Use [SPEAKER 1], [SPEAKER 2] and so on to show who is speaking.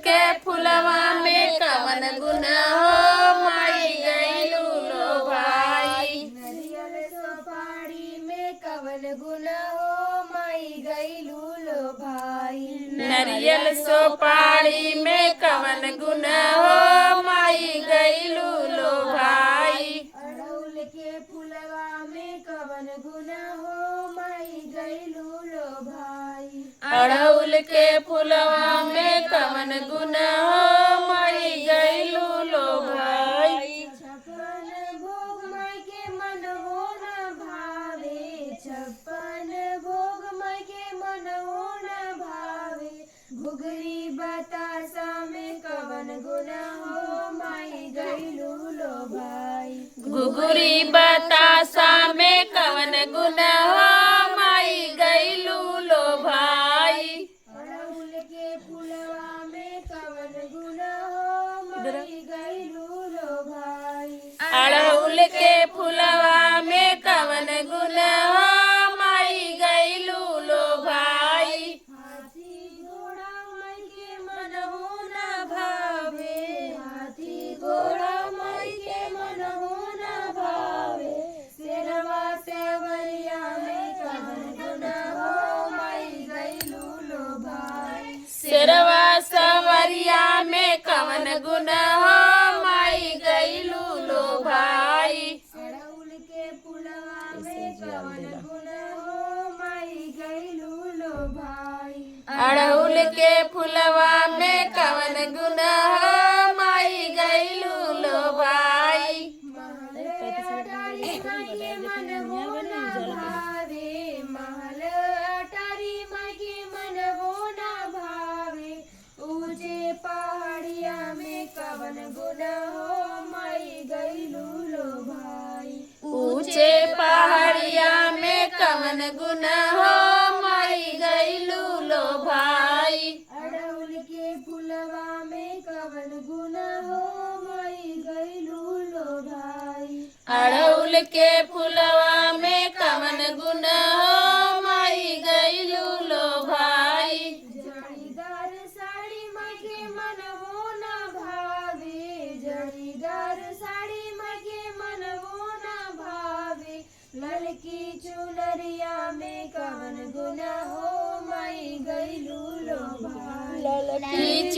[SPEAKER 1] के फुलवा में कवन गुण हो माई गईलू लो भाई।
[SPEAKER 2] नरियल सोपारी में कवन गुण हो माई गईलू लो भाई।
[SPEAKER 1] नरियल सोपारी में कवन गुण हो माई गईलू लो भाई।
[SPEAKER 2] अड़हुल के फुलवा में कवन गुण हो माई गईलू लो भाई।
[SPEAKER 1] अड़हुल के फुलवा में कवन गुण हो माई गईलू लो भाई।
[SPEAKER 2] छप्पन भोग माई के मन हो न भावे। छप्पन भोग माई के मन हो न भावे। घुघरी बतासा में कवन गुण हो माई गईलू लो भाई।
[SPEAKER 1] घुघरी बतासा में कवन गुण हो माई गईलू लो भाई।
[SPEAKER 2] अड़हुल के फुलवा में कवन गुण हो माई गईलू लो भाई।
[SPEAKER 1] अड़हुल के फुलवा में कवन गुण हो माई गईलू लो भाई।
[SPEAKER 2] हाथी घोड़ा माई के मन हो न भावे। हाथी घोड़ा माई के मन हो न भावे। शेरवा सेवरिया में कवन गुण हो माई गईलू लो भाई।
[SPEAKER 1] शेरवा सवरिया में कवन गुण हो माई गईलू लो भाई।
[SPEAKER 2] अड़हुल के फुलवा में कवन गुण हो माई गईलू लो भाई।
[SPEAKER 1] अड़हुल के फुलवा में कवन गुण हो माई गईलू लो भाई।
[SPEAKER 2] महल अटारी माई के मन हो न भावे। महल अटारी माई के मन हो न भावे। ऊंचे पहाड़िया में कवन गुण हो माई गईलू लो भाई।
[SPEAKER 1] ऊंचे पहाड़िया में कवन गुण हो माई गईलू लो भाई।
[SPEAKER 2] अड़हुल के फुलवा में कवन गुण हो माई गईलू लो भाई।
[SPEAKER 1] अड़हुल के फुलवा में कवन गुण हो माई गईलू लो भाई।
[SPEAKER 2] जड़ीदार साड़ी माई के मन हो न भावे। जड़ीदार साड़ी माई के मन हो न भावे। ललकी चुनरिया में कवन गुण हो माई गईलू लो भाई।
[SPEAKER 1] ललकी